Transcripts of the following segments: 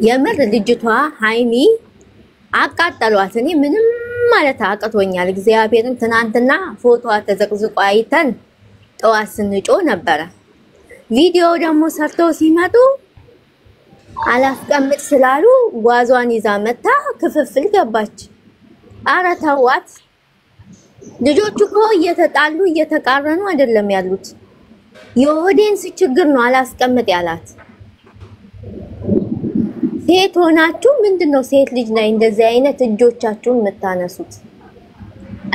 የምር ልጅቷ ሃይሚ አቃጠሏት። እኔ ምንም ማለት አቅቶኛል። እግዚአብሔርን ትናንትና ፎቶዋ ተዘቅዝቆ አይተን ጠዋት ስንጮ ነበረ። ቪዲዮ ደግሞ ሰርተው ሲመጡ አላስቀምጥ ስላሉ ጓዟን ይዛ መታ ክፍፍል ገባች። አረ ተዋት። ልጆቹ እኮ እየተጣሉ እየተቃረኑ አይደለም ያሉት። የኦዲየንስ ችግር ነው አላስቀምጥ ያላት። ሴት ሆናችሁ ምንድነው ሴት ልጅ ላይ እንደዚህ አይነት እጆቻችሁን የምታነሱት?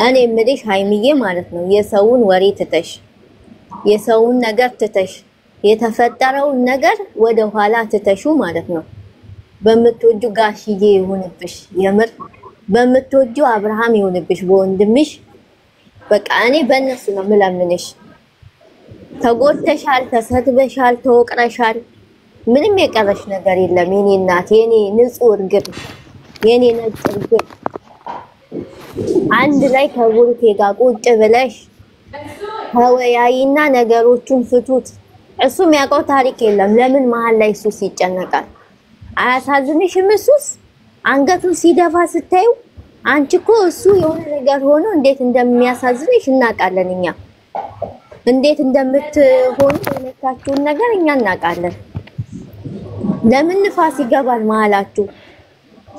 እኔ የምልሽ ሃይሚዬ ማለት ነው የሰውን ወሬ ትተሽ የሰውን ነገር ትተሽ የተፈጠረውን ነገር ወደ ኋላ ትተሹ ማለት ነው። በመትወጁ ጋሽዬ ይሁንብሽ፣ የምር በመትወጁ አብርሃም ይሁንብሽ በወንድምሽ። በቃ እኔ በእነሱ ነው ምለምንሽ። ተጎድተሻል፣ ተሰድበሻል፣ ተወቅረሻል። ምንም የቀረሽ ነገር የለም የኔ እናት፣ የኔ ንጹህ እርግብ፣ የኔ ነጭ እርግብ። አንድ ላይ ከቡርቴ ጋር ቁጭ ብለሽ ተወያይና ነገሮቹን ፍቱት። እሱም ያውቀው ታሪክ የለም። ለምን መሀል ላይ እሱስ ይጨነቃል? አያሳዝንሽም? እሱስ አንገቱን ሲደፋ ስታዩ አንቺ እኮ እሱ የሆነ ነገር ሆኖ እንዴት እንደሚያሳዝንሽ እናውቃለን እኛ። እንዴት እንደምትሆኑ የነካችሁን ነገር እኛ እናውቃለን። ለምን ንፋስ ይገባል መሀላችሁ?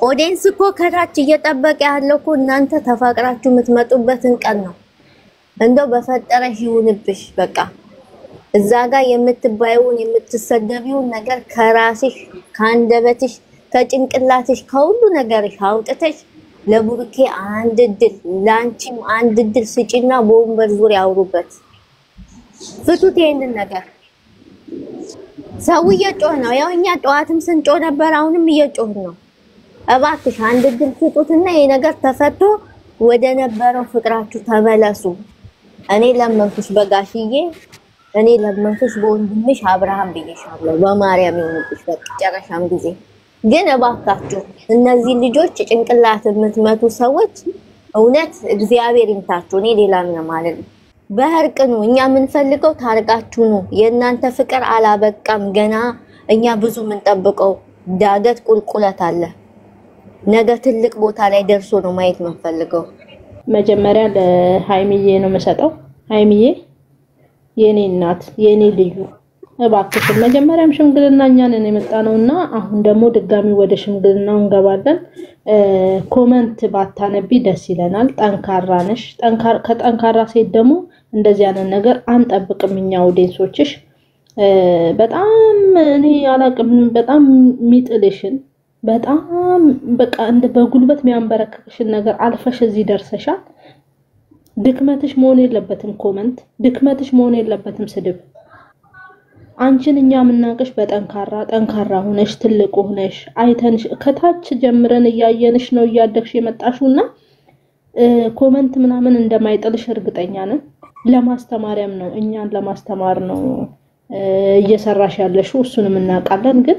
ኦዲየንስ እኮ ከታች እየጠበቀ ያለው እኮ እናንተ ተፋቅራችሁ የምትመጡበትን ቀን ነው። እንደው በፈጠረሽ ይሁንብሽ በቃ። እዛ ጋር የምትባዩን የምትሰደቢውን ነገር ከራስሽ ከአንደበትሽ ከጭንቅላትሽ ከሁሉ ነገርሽ አውጥተሽ ለቡርኬ አንድ እድል ላንቺም አንድ እድል ስጪና በወንበር ዙሪያ አውሩበት። ፍቱት ይሄንን ነገር። ሰው እየጮህ ነው። ያው እኛ ጠዋትም ስንጮህ ነበር፣ አሁንም እየጮህ ነው። እባክሽ አንድ እድል ስጡትና ይሄ ነገር ተፈቶ ወደ ነበረው ፍቅራችሁ ተመለሱ። እኔ ለመንኩሽ በጋሽዬ፣ እኔ ለመንኩሽ በወንድምሽ አብርሃም ብዬሻለሁ። በማርያም ይሁንብሽ በቃ ጨረሻም ጊዜ። ግን እባካችሁ እነዚህ ልጆች ጭንቅላት የምትመቱ ሰዎች እውነት እግዚአብሔር ይምታችሁ። እኔ ሌላ ምን ማለት ነው? በእርቅ ነው እኛ የምንፈልገው፣ ታርቃችሁ ነው። የእናንተ ፍቅር አላበቃም ገና። እኛ ብዙ የምንጠብቀው ዳገት ቁልቁለት አለ። ነገ ትልቅ ቦታ ላይ ደርሶ ነው ማየት የምንፈልገው። መጀመሪያ ለሃይሚዬ ነው መሰጠው። ሃይሚዬ የኔ እናት የኔ ልዩ እባክሽ መጀመሪያም ሽምግልና እኛ ነን የመጣነውና አሁን ደግሞ ድጋሚ ወደ ሽምግልናው እንገባለን። ኮሜንት ባታነቢ ደስ ይለናል። ጠንካራ ነሽ። ከጠንካራ ሴት ደግሞ እንደዚህ ያለ ነገር አንጠብቅም እኛ ኦዲየንሶችሽ። በጣም እኔ አላቅም በጣም ሚጥልሽን በጣም በቃ እንደ በጉልበት የሚያንበረክክሽን ነገር አልፈሽ እዚህ ደርሰሻል። ድክመትሽ መሆን የለበትም ኮሜንት፣ ድክመትሽ መሆን የለበትም ስድብ። አንቺን እኛ ምናቀሽ ጠንካራ ሆነሽ ትልቅ ሆነሽ አይተንሽ ከታች ጀምረን እያየንሽ ነው እያደግሽ የመጣሽውና ኮሜንት ምናምን እንደማይጥልሽ እርግጠኛ ነን። ለማስተማሪያም ነው እኛን ለማስተማር ነው እየሰራሽ ያለሽው፣ እሱንም እናውቃለን። ግን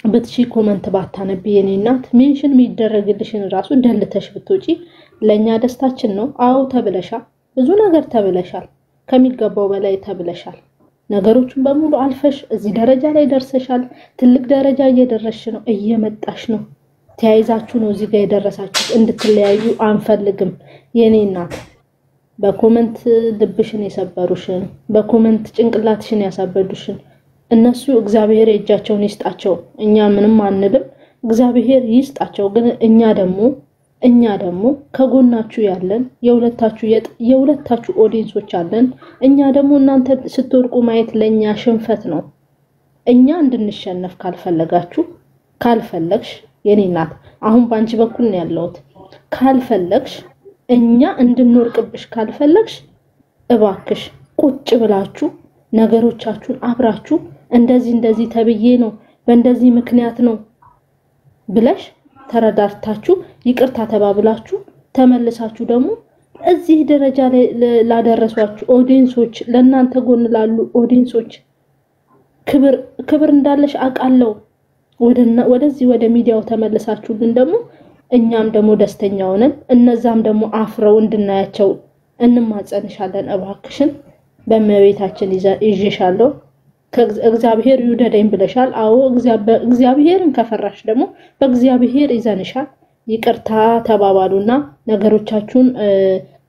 በትሺ ኮሜንት ባታነቢ የኔ እናት ሜንሽን የሚደረግልሽን ራሱ ደልተሽ ብትወጪ ለኛ ደስታችን ነው። አው ተብለሻል፣ ብዙ ነገር ተብለሻል፣ ከሚገባው በላይ ተብለሻል። ነገሮችን በሙሉ አልፈሽ እዚህ ደረጃ ላይ ደርሰሻል። ትልቅ ደረጃ እየደረስሽ ነው፣ እየመጣሽ ነው። ተያይዛችሁ ነው እዚህ ጋር የደረሳችሁት። እንድትለያዩ አንፈልግም የኔ እናት። በኮሜንት ልብሽን የሰበሩሽን፣ በኮሜንት ጭንቅላትሽን ያሳበዱሽን እነሱ እግዚአብሔር እጃቸውን ይስጣቸው። እኛ ምንም አንልም፣ እግዚአብሔር ይስጣቸው። ግን እኛ ደግሞ ከጎናችሁ ያለን የሁለታችሁ ኦዲየንሶች አለን። እኛ ደግሞ እናንተ ስትወርቁ ማየት ለኛ ሽንፈት ነው። እኛ እንድንሸነፍ ካልፈለግሽ የኔ እናት አሁን ባንቺ በኩል ነው ያለሁት። ካልፈለግሽ እኛ እንድንወርቅብሽ ካልፈለግሽ እባክሽ ቁጭ ብላችሁ ነገሮቻችሁን አብራችሁ እንደዚህ ተብዬ ነው በእንደዚህ ምክንያት ነው ብለሽ ተረዳርታችሁ ይቅርታ ተባብላችሁ ተመልሳችሁ ደግሞ እዚህ ደረጃ ላይ ላደረሷችሁ ኦዲየንሶች፣ ለእናንተ ጎን ላሉ ኦዲየንሶች ክብር እንዳለሽ አቃለው ወደዚህ ወደ ሚዲያው ተመልሳችሁልን ደግሞ እኛም ደግሞ ደስተኛ ሆነን እነዛም ደግሞ አፍረው እንድናያቸው እንማጸንሻለን። እባክሽን በመቤታችን ይዤሻለሁ። ከእግዚአብሔር ይውደደኝ ብለሻል አዎ እግዚአብሔርን ከፈራሽ ደግሞ በእግዚአብሔር ይዘንሻል ይቅርታ ተባባሉና ነገሮቻችሁን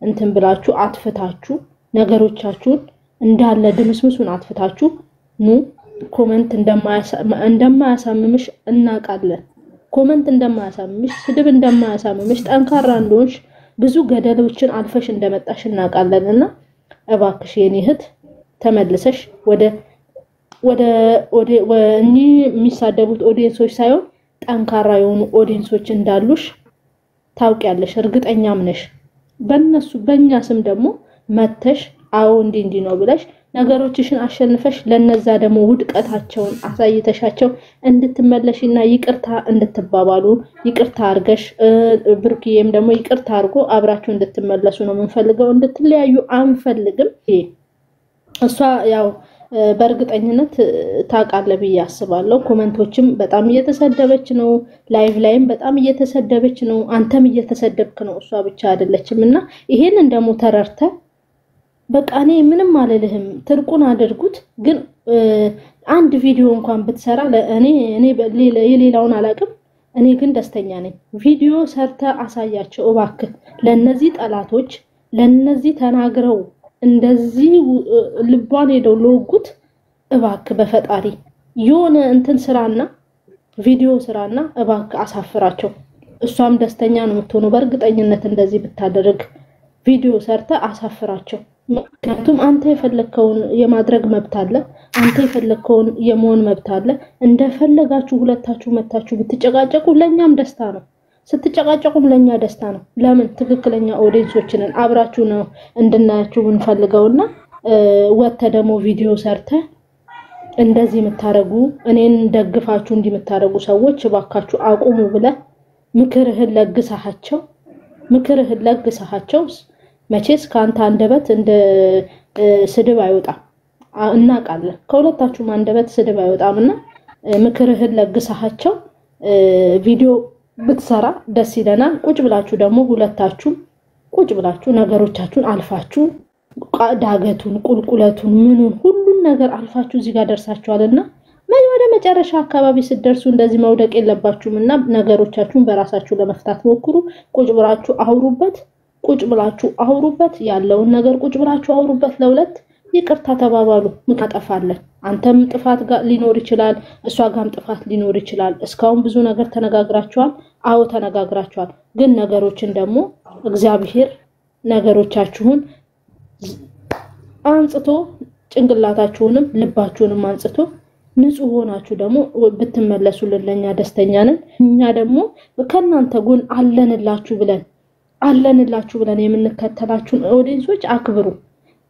እንትን ብላችሁ አጥፍታችሁ ነገሮቻችሁን እንዳለ ድምስምሱን አጥፍታችሁ ኑ ኮሜንት እንደማያሳምምሽ እናቃለን ኮሜንት እንደማያሳምምሽ ስድብ እንደማያሳምምሽ ጠንካራ እንደሆንሽ ብዙ ገደሎችን አልፈሽ እንደመጣሽ እናቃለንና እባክሽ የኔ እህት ተመልሰሽ ወደ ወኒ የሚሳደቡት ኦዲየንሶች ሳይሆን ጠንካራ የሆኑ ኦዲየንሶች እንዳሉሽ ታውቂያለሽ እርግጠኛም ነሽ በእኛ ስም ደግሞ መተሽ አዎ እንዲ ነው ብለሽ ነገሮችሽን አሸንፈሽ ለነዛ ደግሞ ውድቀታቸውን አሳይተሻቸው እንድትመለሽና ይቅርታ እንድትባባሉ ይቅርታ አርገሽ ብሩክዬም ደግሞ ይቅርታ አርጎ አብራችሁ እንድትመለሱ ነው የምንፈልገው እንድትለያዩ አንፈልግም እሷ ያው በርግጠኝነት ታቃለብ ያስባለው ኮሜንቶችም በጣም እየተሰደበች ነው ላይቭ ላይም በጣም እየተሰደበች ነው አንተም እየተሰደብክ ነው እሷ ብቻ አይደለችምና ይሄንን ደግሞ ተረርተ በቃ እኔ ምንም አልልህም ትርቁን አድርጉት ግን አንድ ቪዲዮ እንኳን ብትሰራ እኔ የሌላውን አላቅም እኔ ግን ደስተኛ ነኝ ቪዲዮ ሰርተ አሳያቸው እባክህ ለነዚህ ጠላቶች ለነዚህ ተናግረው እንደዚህ ልባን ሄደው ለውጉት እባክህ በፈጣሪ የሆነ እንትን ስራና ቪዲዮ ስራና እባክህ አሳፍራቸው እሷም ደስተኛ ነው የምትሆነው በርግጠኝነት እንደዚህ ብታደርግ ቪዲዮ ሰርተ አሳፍራቸው ምክንያቱም አንተ የፈለከውን የማድረግ መብት አለ አንተ የፈለከውን የመሆን መብት አለ እንደፈለጋችሁ ሁለታችሁ መታችሁ ብትጨቃጨቁ ለኛም ደስታ ነው ስትጨቃጨቁም ለኛ ደስታ ነው ለምን ትክክለኛ ኦዲየንሶችን አብራችሁ ነው እንድናያችሁ እንፈልገውና ወተ ደግሞ ቪዲዮ ሰርተ እንደዚህ መታረጉ እኔን ደግፋችሁ እንዲመታረጉ ሰዎች ባካችሁ አቁሙ ብለ ምክርህን ለግሳቸው መቼስ ካንተ አንደበት እንደ ስድብ አይወጣም እናቃለን ከሁለታችሁም አንደበት ስድብ አይወጣምና ምክርህን ለግሳቸው ቪዲዮ ብትሰራ ደስ ይለናል ቁጭ ብላችሁ ደግሞ ሁለታችሁ ቁጭ ብላችሁ ነገሮቻችሁን አልፋችሁ ዳገቱን ቁልቁለቱን ምኑን ሁሉን ነገር አልፋችሁ እዚህ ጋር ደርሳችኋልና ወደ መጨረሻ አካባቢ ሲደርሱ እንደዚህ መውደቅ የለባችሁምና ነገሮቻችሁን በራሳችሁ ለመፍታት ሞክሩ ቁጭ ብላችሁ አውሩበት ያለውን ነገር ቁጭ ብላችሁ አውሩበት ለሁለት ይቅርታ ተባባሉ ምታጠፋለን አንተም ጥፋት ጋር ሊኖር ይችላል እሷ ጋርም ጥፋት ሊኖር ይችላል እስካሁን ብዙ ነገር ተነጋግራችኋል አዎ ተነጋግራችኋል ግን ነገሮችን ደግሞ እግዚአብሔር ነገሮቻችሁን አንጽቶ ጭንቅላታችሁንም ልባችሁንም አንጽቶ ንጹህ ሆናችሁ ደግሞ ብትመለሱልን ለኛ ደስተኛ ነን እኛ ደግሞ ከናንተ ጎን አለንላችሁ ብለን የምንከተላችሁን ኦዲየንሶች አክብሩ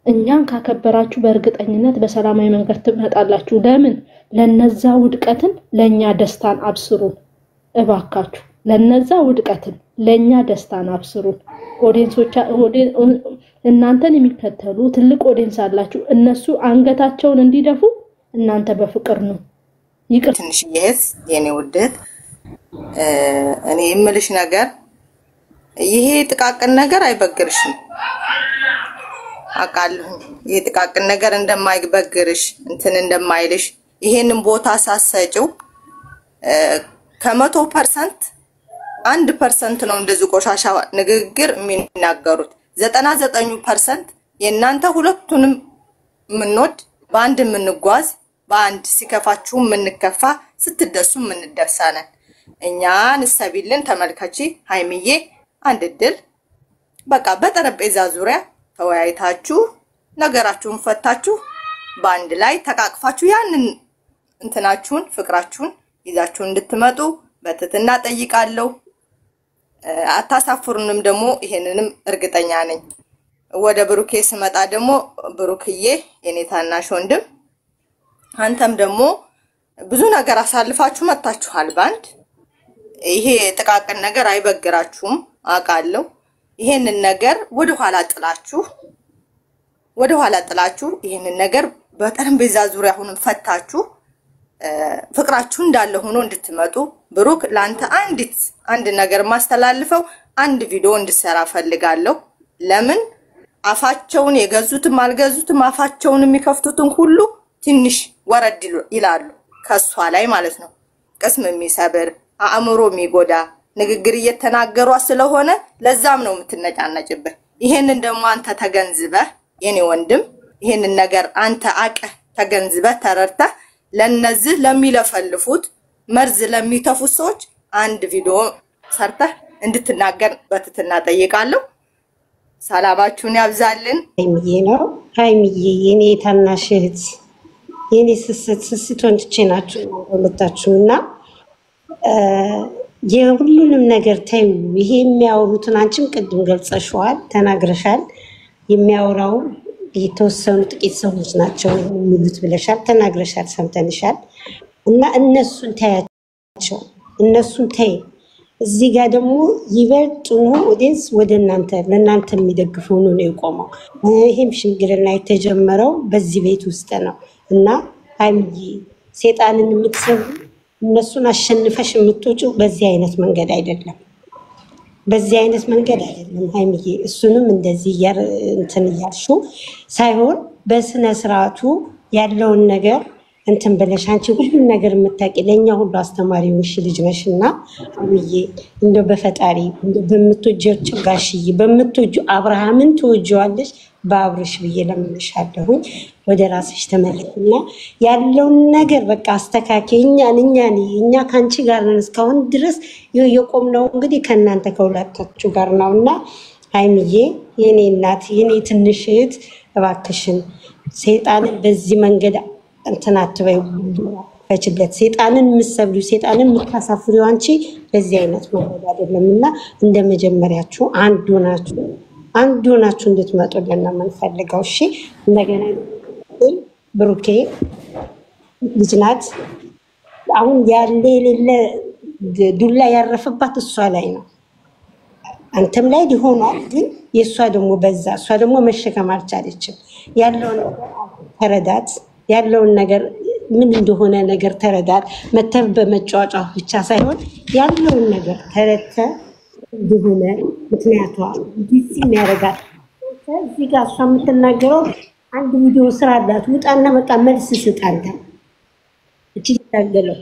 እኛን ካከበራችሁ በእርግጠኝነት በሰላማዊ መንገድ ትመጣላችሁ ለምን ለነዛ ውድቀትን ለኛ ደስታን አብስሩ እባካችሁ ለነዛ ውድቀትን ለኛ ደስታን አብስሩ ኦዲየንሶች እናንተን የሚከተሉ ትልቅ ኦዲየንስ አላችሁ እነሱ አንገታቸውን እንዲደፉ እናንተ በፍቅር ነው ይቅር ትንሽ ይሄስ የኔ ውደት እኔ የምልሽ ነገር ይሄ ጥቃቅን ነገር አይበግርሽም አቃለሁ ይሄ ጥቃቅን ነገር እንደማይበግርሽ እንትን እንደማይልሽ ይሄንን ቦታ ሳሰጪው ከ100% 1% ነው እንደዚህ ቆሻሻ ንግግር የሚናገሩት 99% የናንተ ሁለቱንም ምንወድ በአንድ ምንጓዝ በአንድ ሲከፋችሁ ምንከፋ ስትደሱ ምንደሳነን እኛን ሰቢልን ተመልካቺ ሃይሚዬ አንድ ድል በቃ በጠረጴዛ ዙሪያ ተወያይታችሁ ነገራችሁን ፈታችሁ በአንድ ላይ ተቃቅፋችሁ ያንን እንትናችሁን ፍቅራችሁን ይዛችሁ እንድትመጡ በትትና ጠይቃለሁ አታሳፍሩንም ደግሞ ይሄንንም እርግጠኛ ነኝ ወደ ብሩኬ ስመጣ ደግሞ ብሩክዬ የኔ ታናሽ ወንድም አንተም ደግሞ ብዙ ነገር አሳልፋችሁ መጣችኋል ባንድ ይሄ ጥቃቅን ነገር አይበግራችሁም አቃለው ይሄንን ነገር ወደ ኋላ ጥላችሁ ይሄንን ነገር በጠረጴዛ ዙሪያ ሆነን ፈታችሁ ፍቅራችሁ እንዳለ ሆኖ እንድትመጡ ብሩክ ላንተ አንድ ነገር ማስተላልፈው አንድ ቪዲዮ እንድሰራ ፈልጋለሁ ለምን አፋቸውን የገዙትም አልገዙትም አፋቸውን የሚከፍቱትን ሁሉ ትንሽ ወረድ ይላሉ ከሷ ላይ ማለት ነው። ቅስም የሚሰብር አእምሮ የሚጎዳ ንግግር እየተናገሯ ስለሆነ ለዛም ነው የምትነጫነጭብህ። ይሄንን ደግሞ አንተ ተገንዝበህ የኔ ወንድም ይሄንን ነገር አንተ አቀህ ተገንዝበህ ተረድተህ ለነዚህ ለሚለፈልፉት መርዝ ለሚተፉት ሰዎች አንድ ቪዲዮ ሰርተህ እንድትናገር በትትና ጠይቃለሁ። ሰላማችሁን ያብዛልን። ሀይሚዬ ነው ሀይሚዬ የኔ ታናሽ እህት የኔ ስስት ወንድቼ ናችሁ ሁለታችሁና የሁሉንም ነገር ታዩ። ይሄ የሚያወሩትን አንቺም ቅድም ገልጸሽዋል ተናግረሻል። የሚያወራው የተወሰኑ ጥቂት ሰዎች ናቸው የሚሉት ብለሻል ተናግረሻል ሰምተንሻል። እና እነሱን ታያቸው እነሱን ታይ። እዚህ ጋር ደግሞ ይበልጡኑ ኦዲየንስ ወደ እናንተ ለእናንተ የሚደግፍ ሆኖ ነው የቆመው። ይሄም ሽምግልና የተጀመረው በዚህ ቤት ውስጥ ነው። እና ሀይሚዬ ሴጣንን የምትሰሩ እነሱን አሸንፈሽ የምትወጪው በዚህ አይነት መንገድ አይደለም። በዚህ አይነት መንገድ አይደለም ሀይሚዬ። እሱንም እንደዚህ እንትን እያልሽው ሳይሆን በስነ ስርዓቱ ያለውን ነገር እንትን ብለሽ አንቺ ሁሉን ነገር የምታውቂ ለእኛ ሁሉ አስተማሪ ነሽ ልጅ ነሽና ሀይሚዬ እንደው በፈጣሪ እንደው በምትወጂው ጭጋሽዬ በምትወጂው አብርሃምን ትወጂዋለሽ በአብርሽ ብዬ ለምንሻለሁኝ። ወደ ራስሽ ተመለሽና ያለውን ነገር በቃ አስተካኪ። እኛ ካንቺ ጋር ነን እስካሁን ድረስ የቆምነው እንግዲህ ከእናንተ ከሁለታችሁ ጋር ነውና ሀይሚዬ የኔ እናት የኔ ትንሽ እህት እባክሽን ሰይጣንን በዚህ መንገድ እንትን አትበይው ፈችለት። ሰይጣንን የምትሰብሪው ሰይጣንን የምታሳፍሪው አንቺ በዚህ አይነት መንገድ አይደለምና እንደ መጀመሪያችሁ አንድ ሆናችሁ እንድትመጡልን ነው የምንፈልገው። እሺ እንደገና ብሩኬ ልጅ ናት። አሁን ያለ የሌለ ዱላ ያረፈባት እሷ ላይ ነው። አንተም ላይ ሊሆናል ግን የእሷ ደግሞ በዛ። እሷ ደግሞ መሸከም አልቻለችም። ያለውን ተረዳት። ያለውን ነገር ምን እንደሆነ ነገር ተረዳት። መተብ በመጫወጫ ብቻ ሳይሆን ያለውን ነገር ተረድተ እንደሆነ ምክንያቷ ዲሲም ያረጋል። እዚህ ጋር እሷ የምትናገረው አንድ ቪዲዮ ስራ አላት። ውጣና በቃ መልስ ስጣንተ እቺ ታገለው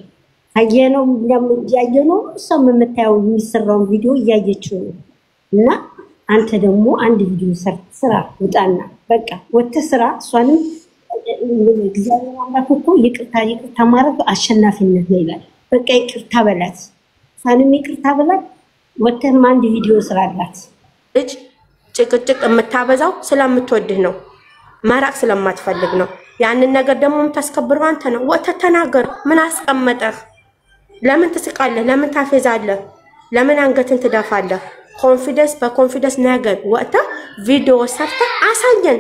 አየነው ያየነው እሷም የምታየው የሚሰራውን ቪዲዮ እያየችው ነው። እና አንተ ደግሞ አንድ ቪዲዮ ስራ ውጣና በቃ ወጥተ ስራ። እሷንም እግዚአብሔር አምላክ እኮ ይቅርታ ማድረግ አሸናፊነት ነው ይላል። በቃ ይቅርታ በላት። እሷንም ይቅርታ በላት። ወጥተህም አንድ ቪዲዮ ስራ አላት። ልጅ ጭቅጭቅ የምታበዛው ስለምትወድህ ነው፣ መራቅ ስለማትፈልግ ነው። ያንን ነገር ደግሞ የምታስከብረው አንተ ነው። ወጥተህ ተናገር። ምን አስቀመጠህ? ለምን ትስቃለህ? ለምን ታፌዛለህ? ለምን አንገትን ትደፋለህ? በኮንፊደንስ ነገር ወጥተህ ቪዲዮ ሰርተህ አሳየን።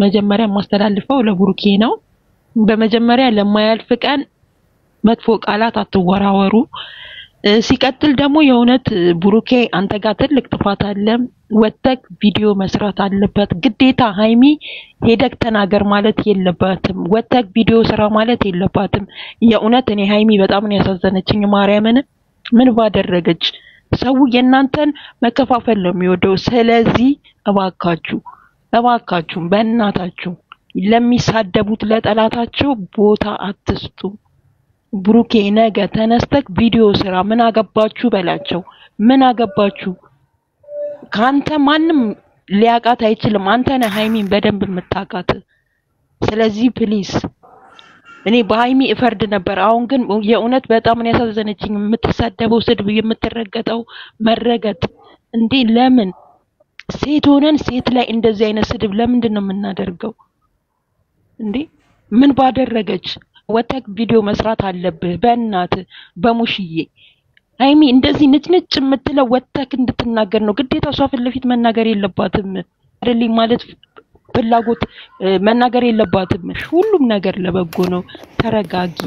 መጀመሪያ ማስተላልፈው ለብሩኬ ነው። በመጀመሪያ ለማያልፍ ቀን መጥፎ ቃላት አትወራወሩ። ሲቀጥል ደግሞ የእውነት ብሩኬ አንተ ጋር ትልቅ ጥፋት አለ። ወጥተህ ቪዲዮ መስራት አለበት ግዴታ። ሃይሚ ሄደክ ተናገር ማለት የለባትም። ወጥተህ ቪዲዮ ስራ ማለት የለባትም። የእውነት እኔ ሃይሚ በጣም ነው ያሳዘነችኝ። ማርያምን ምን ባደረገች? ሰው የእናንተን መከፋፈል ነው የሚወደው። ስለዚህ እባካችሁ በእናታችሁ ለሚሳደቡት ለጠላታቸው ቦታ አትስጡ። ብሩኬ ነገ ተነስተክ ቪዲዮ ስራ። ምን አገባችሁ በላቸው። ምን አገባችሁ? ካንተ ማንም ሊያቃት አይችልም። አንተ ነህ ሃይሚን በደንብ የምታቃት። ስለዚህ ፕሊስ እኔ በሃይሚ እፈርድ ነበር። አሁን ግን የእውነት በጣም ነው ያሳዘነችኝ። የምትሳደበው ስድብ፣ የምትረገጠው መረገጥ እንዴ! ለምን ሴት ሆነን ሴት ላይ እንደዚህ አይነት ስድብ ለምንድን ነው የምናደርገው እንዴ? ምን ባደረገች? ወጥተህ ቪዲዮ መስራት አለብህ በእናት በሙሽዬ። ሃይሚ እንደዚህ ንጭንጭ የምትለው ወጥተህ እንድትናገር ነው ግዴታ። እሷ ፊት ለፊት መናገር የለባትም አይደል? ማለት ፍላጎት መናገር የለባትም። ሁሉም ነገር ለበጎ ነው። ተረጋጊ።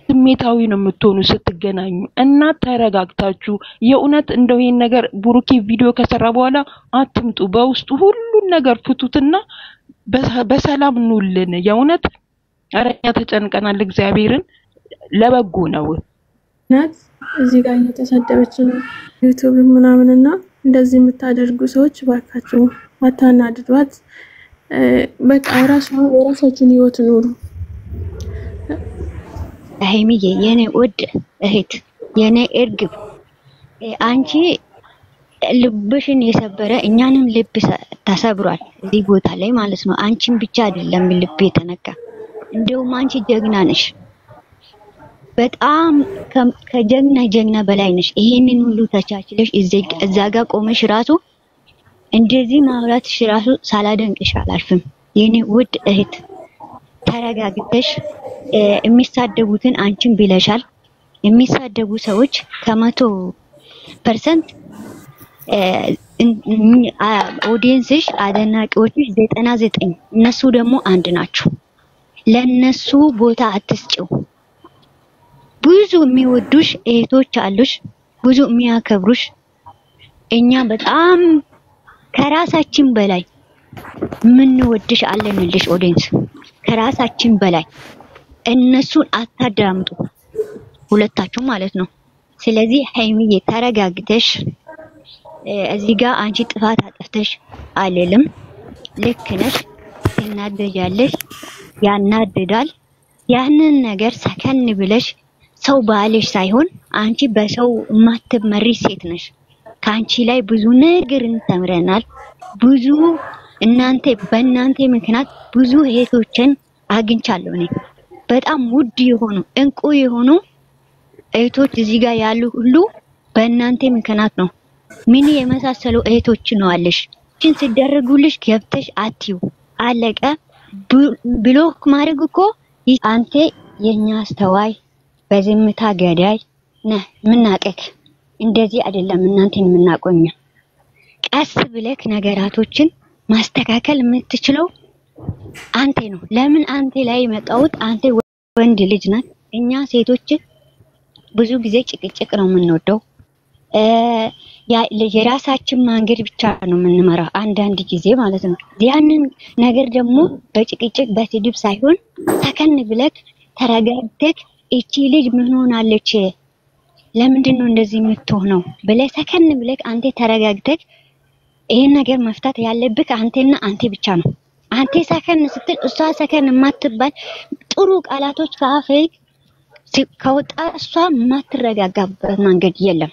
ስሜታዊ ነው የምትሆኑ ስትገናኙ እና ተረጋግታችሁ የእውነት እንደው ይሄን ነገር ብሩኬ ቪዲዮ ከሰራ በኋላ አትምጡ። በውስጡ ሁሉን ነገር ፍቱትና በሰላም ኑልን። የእውነት አረኛ ተጨንቀናል። እግዚአብሔርን ለበጎ ነው። ናት እዚህ ጋር እየተሰደበች ነው ዩቲዩብ ምናምንና እንደዚህ የምታደርጉ ሰዎች ባካችሁ አታናድዷት። በቃ የራሳችሁን ህይወት ኑሩ። ሀይሚዬ የኔ ውድ እህት የኔ እርግብ አንቺ ልብሽን የሰበረ እኛንም ልብ ተሰብሯል እዚህ ቦታ ላይ ማለት ነው። አንቺን ብቻ አይደለም ልብ የተነካ እንደውም አንቺ ጀግና ነሽ። በጣም ከጀግና በላይ ነሽ። ይሄንን ሁሉ ተቻችለሽ እዛ ጋር ቆመሽ ራሱ እንደዚህ ማውራትሽ ራሱ ሳላደንቅሽ አላልፍም። የኔ ውድ እህት ተረጋግተሽ የሚሳደቡትን አንቺን ብለሻል። የሚሳደቡ ሰዎች ከ100% ኦዲየንስሽ አደናቂዎችሽ 99 እነሱ ደግሞ አንድ ናቸው። ለነሱ ቦታ አትስጪው። ብዙ የሚወዱሽ እህቶች አሉሽ፣ ብዙ የሚያከብሩሽ። እኛ በጣም ከራሳችን በላይ ምን ወድሽ አለንልሽ ኦዲየንስ ከራሳችን በላይ። እነሱን አታዳምጡ ሁለታችሁ ማለት ነው። ስለዚህ ሀይሚዬ ተረጋግተሽ እዚህ ጋር አንቺ ጥፋት አጥፍተሽ አይደለም፣ ልክ ነሽ፣ ትናደጃለሽ፣ ያናድዳል። ያንን ነገር ሰከን ብለሽ ሰው ባልሽ ሳይሆን አንቺ በሰው ማትመሪ ሴት ነሽ። ካንቺ ላይ ብዙ ነገር ተምረናል። ብዙ በእናንተ ምክንያት ብዙ እህቶችን አግኝቻለሁ እኔ። በጣም ውድ የሆኑ እንቁ የሆኑ እህቶች እዚህ ጋር ያሉ ሁሉ በእናንተ ምክንያት ነው። ምን የመሳሰሉ እህቶች ነው አለሽ። እቺን ሲደረጉልሽ ገብተሽ አትዩ። አለቀ። ብሎክ ማድረግ እኮ አንተ የኛ አስተዋይ በዝምታ ገዳይ ነህ። ምናቀክ እንደዚህ አይደለም እናንተን የምናቆኛ። ቀስ ብለክ ነገራቶችን ማስተካከል የምትችለው አንተ ነው። ለምን አንተ ላይ መጣውት? አንተ ወንድ ልጅ ነህ። እኛ ሴቶች ብዙ ጊዜ ጭቅጭቅ ነው የምንወደው። የራሳችን መንገድ ብቻ ነው የምንመራው አንዳንድ ጊዜ ማለት ነው። ያንን ነገር ደግሞ በጭቅጭቅ በስድብ ሳይሆን ሰከን ብለክ ተረጋግተክ እቺ ልጅ ምን ሆናለች? ለምንድን ነው እንደዚህ የምትሆነው ብለህ ሰከን ብለህ አንተ ተረጋግተህ ይሄን ነገር መፍታት ያለብህ አንተና አንተ ብቻ ነው። አንተ ሰከን ስትል እሷ ሰከን የማትባል ጥሩ ቃላቶች ከአፍህ ከወጣ እሷ የማትረጋጋበት መንገድ የለም።